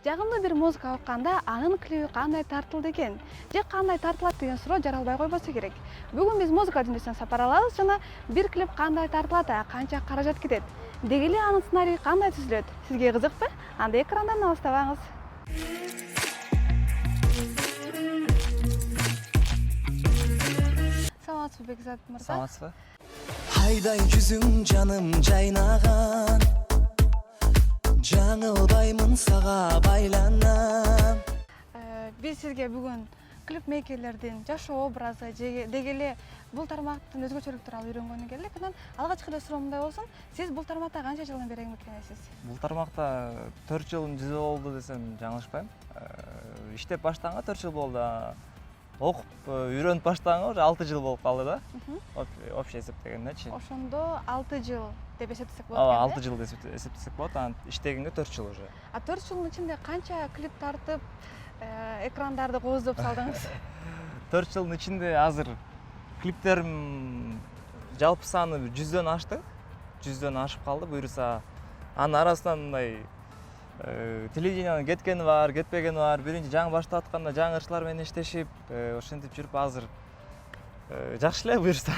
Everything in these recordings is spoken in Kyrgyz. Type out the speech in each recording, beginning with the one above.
Жагымдуу бир музыка укканда анын клиби кандай тартылды экен же кандай тартылат деген суроо жаралбай койбосо керек. Бүгүн биз музыка дүйнөсүнө сапар алабыз жана бир клип кандай тартылат, канча каражат кетет, деги эле анын сценарийи кандай түзүлөт, сизге кызыкпы? Анда экрандан алыстабаңыз. Саламатсызбы Бекзат мырза? Саламатсызбы? Hayday yüzüm canım caynagan Жаңылбаймын сага байланам. Биз сизге бүгүн клипмейкерлердин жашоо образы деги эле бул тармактын өзгөчөлүктөрү тууралуу үйрөнгөнү келдик. Анан алгачкы эле суроом мындай болсун, сиз бул тармакта канча жылдан бери эмгектенесиз? Бул тармакта 4 жылым жүзү болду десем жаңылышпайм. Иштеп баштаганга 4 жыл болду. Окуп, үйрөнүп баштаганга уже 6 жыл болуп калды да. Общий эсептегендечи. Ошондо 6 жыл деп эсептесек болот экен. Ооба, 6 жыл деп эсептесек болот. Анан иштегенге 4 жыл уже. 4 жылдын ичинде канча клип тартып, экрандарды кооздоп салдыңыз? 4 жылдын ичинде азыр клиптерим жалпы саны 100дөн ашты. 100дөн ашып калды. Буюрса анын арасынан мындай телевидениянын кеткени бар, кетпегени бар. Биринчи жаңы баштап атканда жаңы ырчылар менен иштешип, ошентип жүрүп азыр жакшы эле буюрса.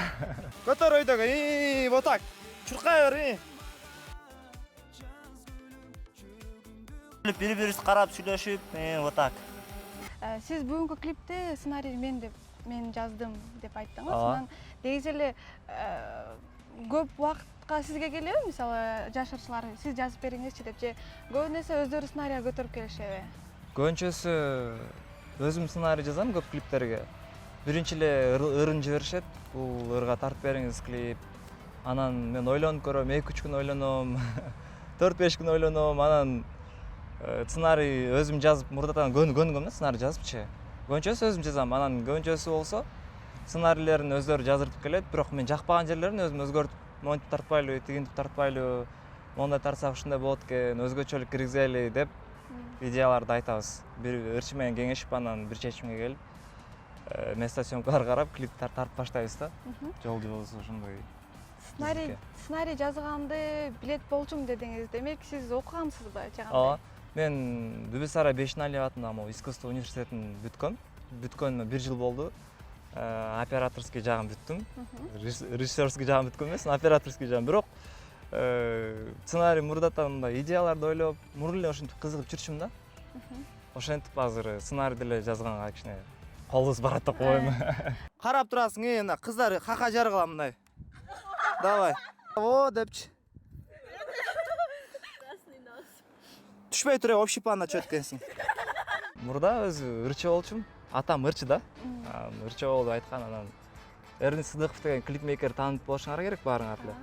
Көтөр өйдөгө, вот так. Чуркай бер. Бири-бирибизди карап сүйлөшүп, вот так. Сиз бүгүнкү клипти сценарийин мен жаздым деп айттыңыз. Ооба. Анан негизи эле көп убакытка сизге келеби? Мисалы, жаш ырчылар сиз жазып бериңизчи деп же көбүнө эсе өздөрү сценарийга көтөрүп келишеби? Көбүнчөсү өзүм сценарий жазам көп клиптерге. Биринчи эле ырын жиберишет. Бул ырга тартып бериңиз клип. Анан мен ойлонуп көрөм, 2-3 күн ойлоном, 4-5 күн ойлоном, анан сценарий өзүм жазып, мурдатан көнгөм да сценарий жазыпчы. Көбүнчөсү өзүм жазам, анан көбүнчөсү болсо сценарийлерин өздөрү жаздырып келет, бирок мен жакпаган жерлерин өзүм өзгөртүп, монтип тартпайлы, тигинтип тартпайлы, мондай тартсак ушундай болот экен, өзгөчөлүк киргизели деп идеяларды айтабыз. Бир ырчы менен кеңешип, анан бир чечимге келип, место съемкалар карап, клип тартып баштайбыз да. Жолду болсо ошондой. Сценарий жазганды билет болчумун дедиңиз. Демек сиз окугансызбы же кандай? Ооба. Мен Бүбүсарай Бешналиев атындагы искусство университетин бүткөм. Бүткөнүмө 1 жыл болду. Операторский жагын бүттүм. Режиссерский жагын бүткөн эмес, операторский жагын. Бирок сценарий мурдатан мындай идеяларды ойлоп, мурун эле ошентип кызыгып жүрчүм да. Ошентип азыр сценарий деле жазганга кичине колубуз барат деп коем. Карап турасың, мына кыздар кака жаргыла мындай. Давай. О, депчи. Түшпөй туруп общий планда чөткөнсүң. Мурда өзү ырчы болчумун. Атам ырчы да. Ырчы болду айткан, анан Эрнест Сыдыков деген клипмейкер таанып болушуңар керек баарыңар эле.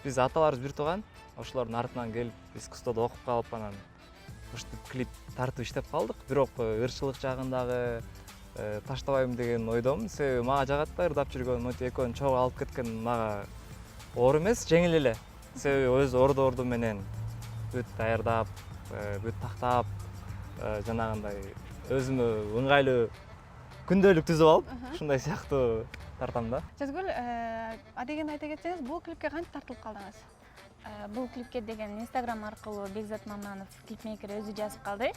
Биз аталарыбыз бир тууган, ошолордун артынан келип, искусстводо окуп калып, анан ушинтип клип тартып иштеп калдык. Бирок ырчылык жагындагы таштабайм деген ойдомун. Себеби мага жагат да ырдап жүргөн, монтип экөөнү чогуу алып кеткен мага оор эмес, жеңил эле. Себеби өз орду менен бүт даярдап, бүт тактап, жанагындай өзүмө ыңгайлуу күндөлүк түзүп алып, ушундай сыяктуу тартам да. Жазгүл, адегенди айта кетсеңиз, бул клипке кантип тартылып калдыңыз? Бул клипке деген Instagram аркылуу Бекзат Маманов клипмейкер өзү жазып калды.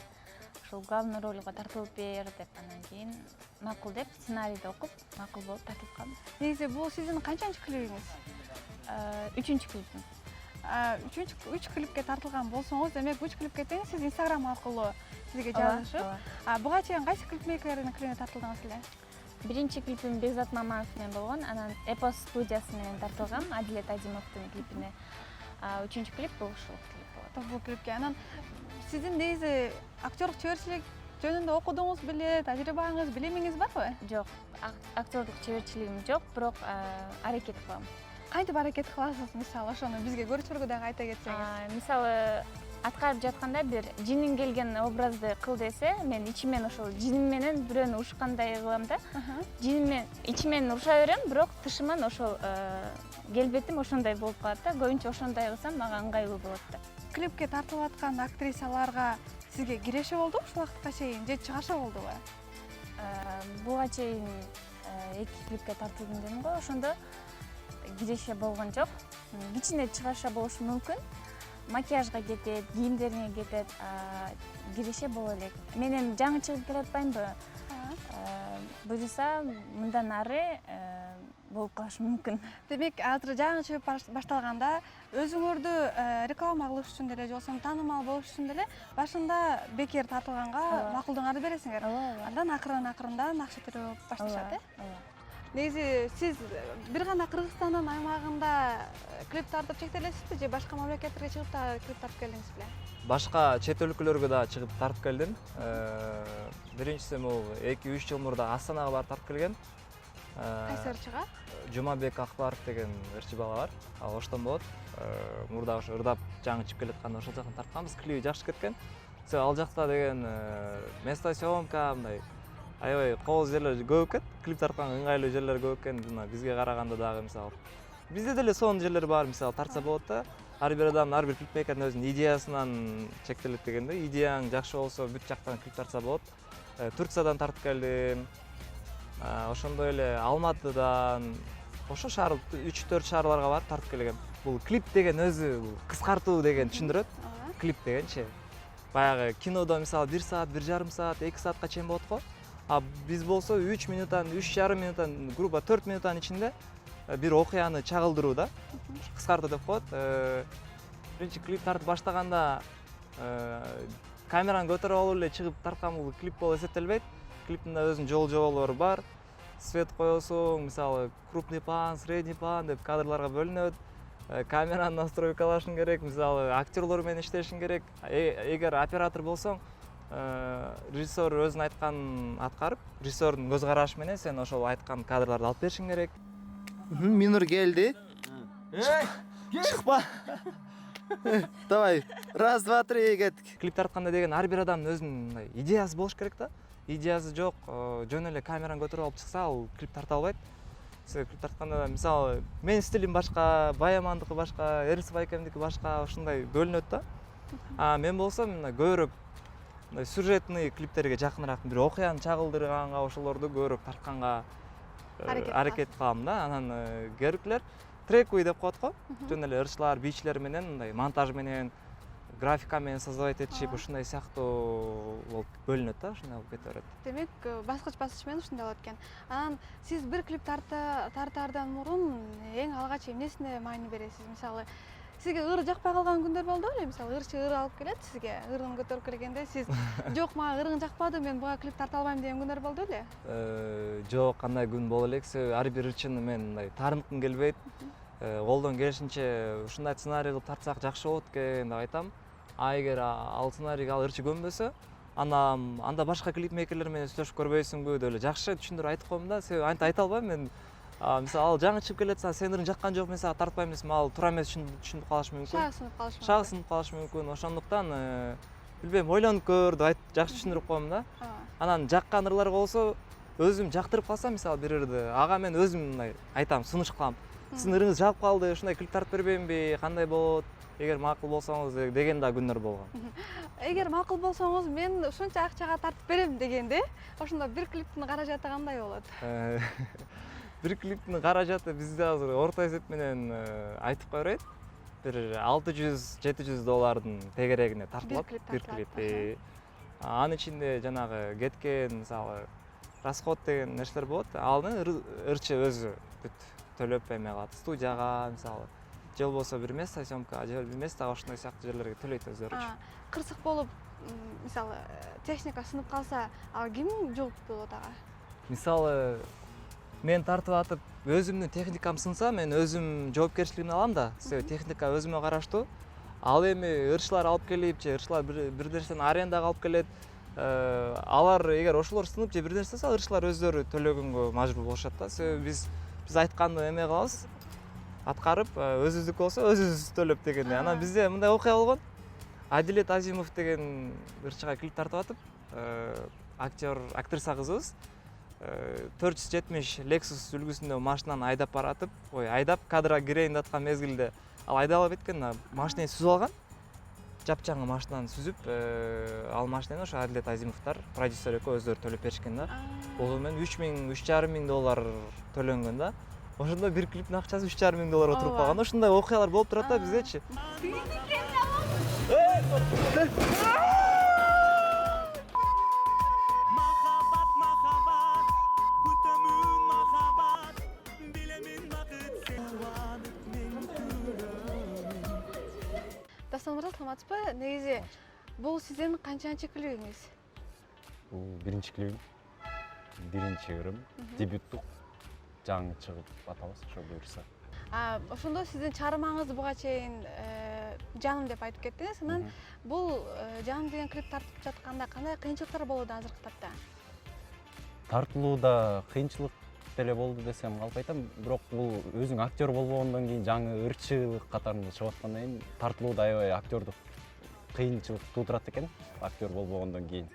Ошол главный ролго тартылып бер деп, анан кийин макул деп сценарийди окуп, макул болуп тартылып калдым. Негизи бул сиздин канчанчы клибиңиз? 3-чү клипим. 3 клипке тартылган болсоңуз, демек 3 клипке тең сиз Instagram аркылуу сизге жазышып, буга чейин кайсы клипмейкердин клибине тартылдыңыз эле? Биринчи клипим Бекзат Маманов менен болгон, анан Эпос студиясы менен тартылгам, Адилет Адимовдун клипине. 3-чү клип бул ушул клип болот. Бул клипке анан сиздин негизи актерлук чеберчилик жөнүндө окудуңуз беле, тажрыйбаңыз, билимиңиз барбы? Жок, актерлук чеберчилигим жок, бирок аракет кылам. кантип аракет кыласыз, мисалы ошону бизге көрүүчүлөргө дагы айта кетсеңиз? Мисалы аткарып жатканда бир жинин келген образды кыл десе, мен ичимен ошол жиним менен бирөөнү урушкандай кылам да. Жиним ичимен уруша берем, бирок тышыман ошол келбетим ошондой болуп калат да. Көбүнчө ошондой кылсам мага ыңгайлуу болот да. Клипке тартылып аткан актрисаларга сизге киреше болду ушул убакытка чейин же чыгаша болдубу? Буга чейин 2 клипке тартылдым дедим го, ошондо киреше болгон жок. Кичине чыгаша болушу мүмкүн. Макияжга кетет, кийимдерине кетет, киреше боло элек. Мен эми жаңы чыгып келатпаймынбы? Буюрса мындан ары болуп калышы мүмкүн. Демек, азыр жаңы чыгып башталганда өзүңөрдү реклама кылыш үчүн деле, же болбосо таанымал болуш үчүн деле башында бекер тартылганга макулдуңарды бересиңер. Андан акырын-акырындан акча төлөп башташат, э? Негизи сиз бир гана Кыргызстандын аймагында клип тартып чектелесизби же башка мамлекеттерге чыгып да клип тартып келдиңиз беле? Башка чет өлкөлөргө да чыгып тартып келдим. Биринчиси бул 2-3 жыл мурда Астанага барып тартып келген. Кайсы ырчыга? Жумабек Акбаров деген ырчы бала бар. Ал оштон болот. Мурда ошо ырдап жаңы чыгып келатканда ошол жактан тартканбыз. Клиби жакшы кеткен. Ал жакта деген место съемка мындай аябай кооз жерлер көп экен. Клип тартканга ыңгайлуу жерлер көп экен. Бизге караганда дагы мисалы. Бизде деле сонун жерлер бар, мисалы тартса болот да. Ар бир адам, ар бир клипмейкердин өзүнүн идеясынан чектелет дегенде, идеяң жакшы болсо бүт жактан клип тартса болот. Турциядан тартып келдим. Ошондой эле Алматыдан, ошо шаар 3-4 шаарларга барып тартып келгем. Бул клип деген өзү кыскартуу деген түшүндүрөт. Клип дегенчи баягы кинодо мисалы 1 саат, 1,5 саат, 2 саатка чейин болот го. Биз болсо 3 минуттан, 3,5 минуттан, грубо 4 минуттан ичинде бир окуяны чагылдыруу да. Кыскартуу деп коет. Биринчи клип тартып баштаганда камераны көтөрүп алып эле чыгып тарткан бул клип болуп эсептелбейт. Клиптин да өзүнүн жол-жоболору бар. Свет коесуң, мисалы крупный план, средний план деп кадрларга бөлүнөт. Камераны настройкалашың керек, мисалы актерлор менен иштешиң керек. Эгер оператор болсоң, режиссер өзүнүн айтканын аткарып, режиссердун көз карашы менен сен ошол айткан кадрларды алып беришиң керек. Минур келди. Чыкпа. Давай. Раз, два, три, кеттик. Клип тартканда деген ар бир адамдын өзүнүн идеясы болуш керек да. Идеясы жок, жөн эле камераны көтөрүп алып чыкса, ал клип тарта албайт. Клип тартканда мисалы менин стилим башка, Баямандыкы башка, Эрис Байкемдики башка, ошондой бөлүнөт да. Мен болсом көбүрөөк сюжетный клиптерге жакыныраак, бир окуяны чагылдырганга, ошолорду көбүрөөк тартканга аракет кылам да. Анан керектүүлөр трековый деп коет го. Жөн эле ырчылар, бийчилер менен мындай монтаж менен, графика менен создавать этишип, ушундай сыяктуу болуп бөлүнөт да, ушундай болуп кете берет. Демек, баскыч менен ушундай болот экен. Анан сиз бир клип тартаардан мурун эң алгач эмнесине маани бересиз? Мисалы, сизге ыр жакпай калган күндөр болду беле? Мисалы, ырчы ыр алып келет сизге, ырын көтөрүп келгенде сиз жок, мага ырың жакпады, мен буга клип тарта албайм деген күндөр болду беле? Жок, кандай күн боло элек. Ар бир ырчыны мен мындай таарынткым келбейт. Колдон келишинче ушундай сценарий кылып тартсак жакшы болот экен деп айтам. Эгер ал сценарийге ал ырчы көнбөсө, анда башка клипмейкерлер менен сүйлөшүп көрбөйсүңбү деп эле жакшы түшүндүрүп айтып коем да. Себеби антип айта албайм мен. Мисалы ал жаңы чыгып келатса, сен ырың жаккан жок, мен сага тартпайм десем, ал туура эмес түшүнүп калышы мүмкүн. Шагы сынып калышы мүмкүн. Ошондуктан билбейм, ойлонуп көр деп жакшы түшүндүрүп коем да. Анан жаккан ырлар болсо, өзүм жактырып калсам, мисалы бир ырды, ага мен өзүм мындай айтам, сунуш кылам. Сиздин ырыңыз жагып калды, ушундай клип тартып бербеймби, кандай болот? Эгер макул болсоңуз деген да күндөр болгон. Эгер макул болсоңуз, мен ушунча акчага тартып берем дегенде, ошондо бир клиптин каражаты кандай болот? Бир клиптин каражаты бизде азыр орто эсеп менен айтып кое берейт. Бир $600–700 тегерегине тартылат бир клип. Анын ичинде жанагы кеткен, мисалы, расход деген нерселер болот. Аны ырчы өзү төлөп эме кылат. Студияга, мисалы, же болбосо бир место съемка, же бир место ошондой сыяктуу жерлерге төлөйт өздөрү. Кырсык болуп, мисалы, техника сынып калса, ал ким жооптуу болот ага? Мисалы, мен тартып атып, өзүмдүн техникам сынса, мен өзүм жоопкерчилигин алам да. Себеби техника өзүмө караштуу. Ал эми ырчылар алып келип, же ырчылар бир нерсени арендага алып келет. Алар эгер ошолор сынып же бир нерсе, ырчылар өздөрү төлөгөнгө мажбур болушат да. Себеби биз айтканды эме кылабыз. аткарып, өзүбүздүк болсо өзүбүз төлөп дегендей. Анан бизде мындай окуя болгон. Адилет Азимов деген ырчыга клип тартып атып, актриса кызыбыз 470 Lexus үлгүсүндө машинаны айдап баратып, айдап кадрга кирейин деп аткан мезгилде ал айдап алып кеткен, машинаны сүзүп алган. Жапчаңы машинаны сүзүп, ал машинаны ошо Адилет Азимовдор, продюсер экөө өздөрү төлөп беришкен да. Ошол менен $3,000–3,500 төлөнгөн да. Ошондо бир клиптин акчасы $3,500 туруп калган. Ушундай окуялар болуп турат да биздечи. Дастан мырза, саламатсызбы? Негизи бул сиздин канчанчы клибиңиз? Бул биринчи клибим, биринчи ырым, дебюттук, жаңы чыгып атабыз, ошо буюрса. Ошондо сиздин чыгармаңызды буга чейин жаным деп айтып кеттиңиз. Анан бул жаным деген клип тартып жатканда кандай кыйынчылыктар болууда азыркы тапта? Тартылууда кыйынчылык деле болду десем калп айтам, бирок бул өзүң актер болбогондон кийин, жаңы ырчылык катарында чыгып аткандан кийин тартылууда аябай актердук кыйынчылык туудурат экен, актер болбогондон кийин.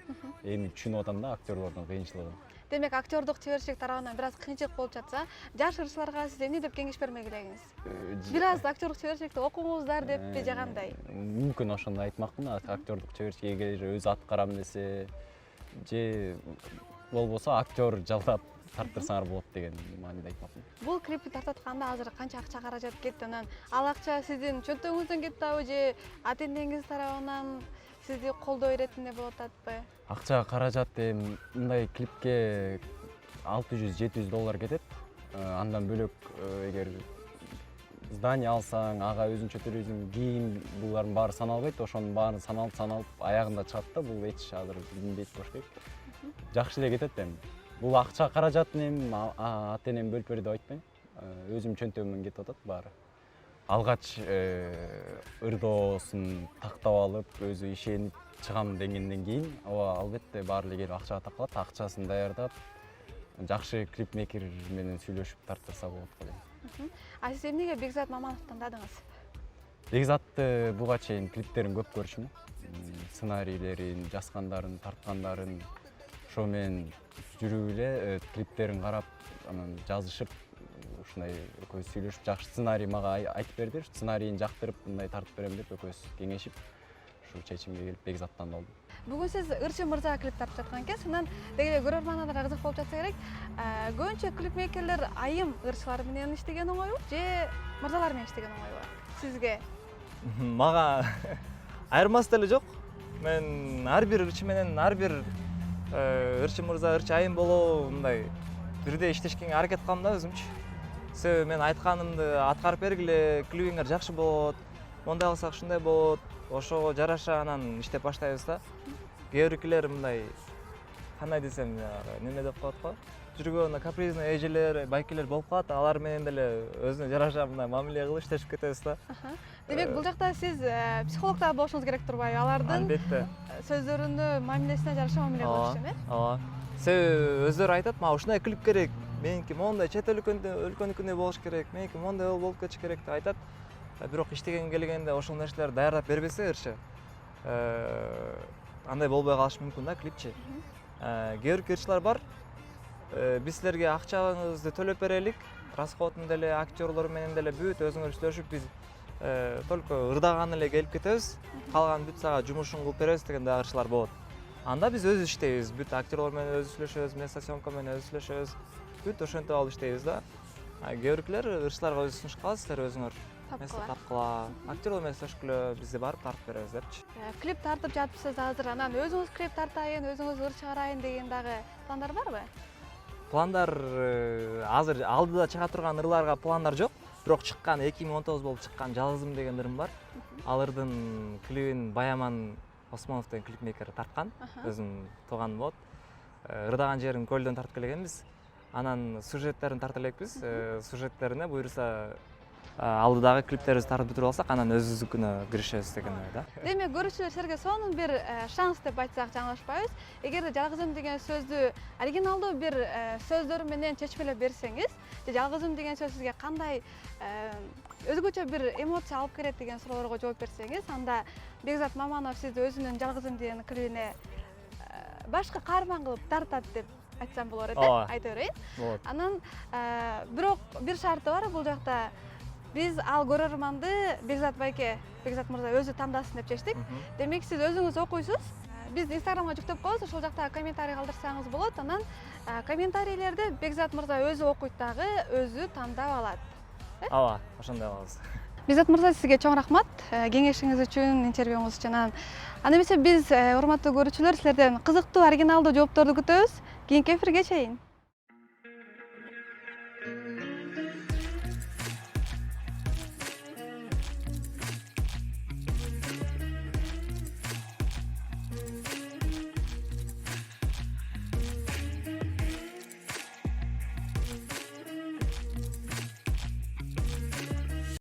Эми түшүнүп атам да актерлордун кыйынчылыгын. Демек, актердук чеберчилик тарабынан бир аз кыйынчылык болуп жатса, жаш ырчыларга сиз эмне деп кеңеш бермек элегиңиз? Бир аз актердук чеберчиликти окуңуздар деппи же кандай? Мүмкүн ошондой айтмакмын, актердук чеберчилик эгер өзү аткарам десе, же болбосо актер жалдап тарттырсаңар болот деген мааниде айтмакмын. Бул клипти тартып атканда азыр канча акча каражат кетти? Анан ал акча сиздин чөнтөгүңүздөн кетип атабы же ата-энеңиз тарабынан сизди колдоо иретинде болуп атпы? Акча каражат эми мындай клипке $600–700 кетет. Андан бөлөк эгер здание алсаң, ага өзүнчө төлөйсүң, кийим, булардын баары саналбайт. Ошонун баарын саналып аягында чыгат да, бул эч азыр билинбейт болуш керек. Жакшы эле кетет эми. Бул акча каражатын эми ата-энем бөлүп бер деп айтпайм. Өзүм чөнтөгүмөн кетип атат баары. Алгач ырдоосун тактап алып, өзү ишенип чыгам дегенден кийин, албетте баары эле келип акчага такалат. Акчасын даярдап, жакшы клипмейкер менен сүйлөшүп тарттырса болот деп ойлойм. Сиз эмнеге Бекзат Мамановду тандадыңыз? Бекзатты буга чейин клиптерин көп көрчүмүн. Сценарийлерин, жазгандарын, тарткандарын ошо менен жүрүп эле клиптерин карап, анан жазышып, ушундай экөөбүз сүйлөшүп, жакшы сценарий мага айтып берди. Сценарийин жактырып, мындай тартып берем деп экөөбүз кеңешип, ушул чечимге келип Бекзаттан алдым. Бүгүн сиз Ырчы мырзага клип тартып жаткан экенсиз. Анан деги көрөрмандарга кызык болуп жатса керек. Көбүнчө клипмейкерлер айым ырчылар менен иштеген оңойбу же мырзалар менен иштеген оңойбу сизге? Мага айырмасы деле жок. Мен ар бир ырчы менен ар бир ырчы мырза, ырчы айым болобу, мындай бирдей иштешкенге аракет кылам да өзүмчү. Себеби мен айтканымды аткарып бергиле, клибиңер жакшы болот, мондай кылсак ушундай болот, ошого жараша анан иштеп баштайбыз да. Кээ биркилер мындай кандай десем, неме деп коет го, жүргөнү капризный эжелер, байкелер болуп калат, алар менен деле өзүнө жараша мындай мамиле кылып иштешип кетебиз да. Демек, бул жакта сиз психологдор болушуңуз керек турбайбы? Алардын албетте сөздөрүнө, мамилесине жараша мамиле кылыш үчүн, ооба. Себеби өздөрү айтат, мага ушундай клип керек, меники мондай чет өлкөнүкүндөй болуш керек, меники мондай болуп кетиш керек деп айтат. Бирок иштеген келгенде ошол нерселерди даярдап бербесе ырчы, андай болбой калышы мүмкүн да клипчи. Кээ бир ырчылар бар, биз силерге акчаңызды төлөп берелик, расходун деле, актерлор менен деле бүт өзүңөр сүйлөшүп, биз только ырдаган эле келип кетебиз, калган бүт сага жумушун кылып беребиз деген да ырчылар болот. Анда биз өзүбүз иштейбиз, бүт актерлор менен өзүбүз сүйлөшөбүз, место-съемка менен өзүбүз сүйлөшөбүз, бүт ошентип алып иштейбиз да. Кээ биркилер ырчыларга өзү сунушкала, силер өзүңөр место тапкыла, актерлор менен сүйлөшкүлө, бизде барып тартып беребиз депчи. Клип тартып жатыпсыз азыр, анан өзүңүз клип тартайын, өзүңүз ыр чыгарайын деген дагы пландар барбы? Пландар азыр алдыда чыга турган ырларга пландар жок, бирок чыккан 2019 болуп чыккан Жалгызым деген ырым бар. Ал ырдын клибин Баяман Осмонов деген клипмейкер тарткан, өзүнүн тууганым болот. Ырдаган жерин көлдөн тартып келгенбиз. Анан сюжеттерин тартып элекпиз. Сюжеттерине буюрса алдыдагы клиптерибизди тартып бүтүрүп алсак, анан өзүбүздүкүнө киришебиз деген ой да. Демек, көрүүчүлөр силерге сонун бир шанс деп айтсак жаңылышпайбыз. Эгерде жалгызым деген сөздү оригиналдуу бир сөздөр менен чечмелеп берсеңиз, же жалгызым деген сөз сизге кандай өзгөчө бир эмоция алып келет деген суроолорго жооп берсеңиз, анда Бекзат Маманов сизди өзүнүн жалгызым деген клибине башка каарман кылып тартат деп айтсам болор эле, айта берейин. Болот. Анан бирок бир шарты бар, бул жакта биз ал көрөрманды Бекзат байке, Бекзат мырза өзү тандасын деп чечтик. Демек, сиз өзүңүз окуйсуз. Биз Инстаграмга жүктөп коебуз, ошол жакта комментарий калтырсаңыз болот. Анан комментарийлерди Бекзат мырза өзү окуйт дагы, өзү тандап алат. Ооба, ошондой кылабыз. Бекзат мырза, сизге чоң рахмат кеңешиңиз үчүн, интервьюңуз үчүн. Анда эмесе биз урматтуу көрүүчүлөр, силерден кызыктуу оригиналдуу жоопторду күтөбүз. Кийинки эфирге чейин.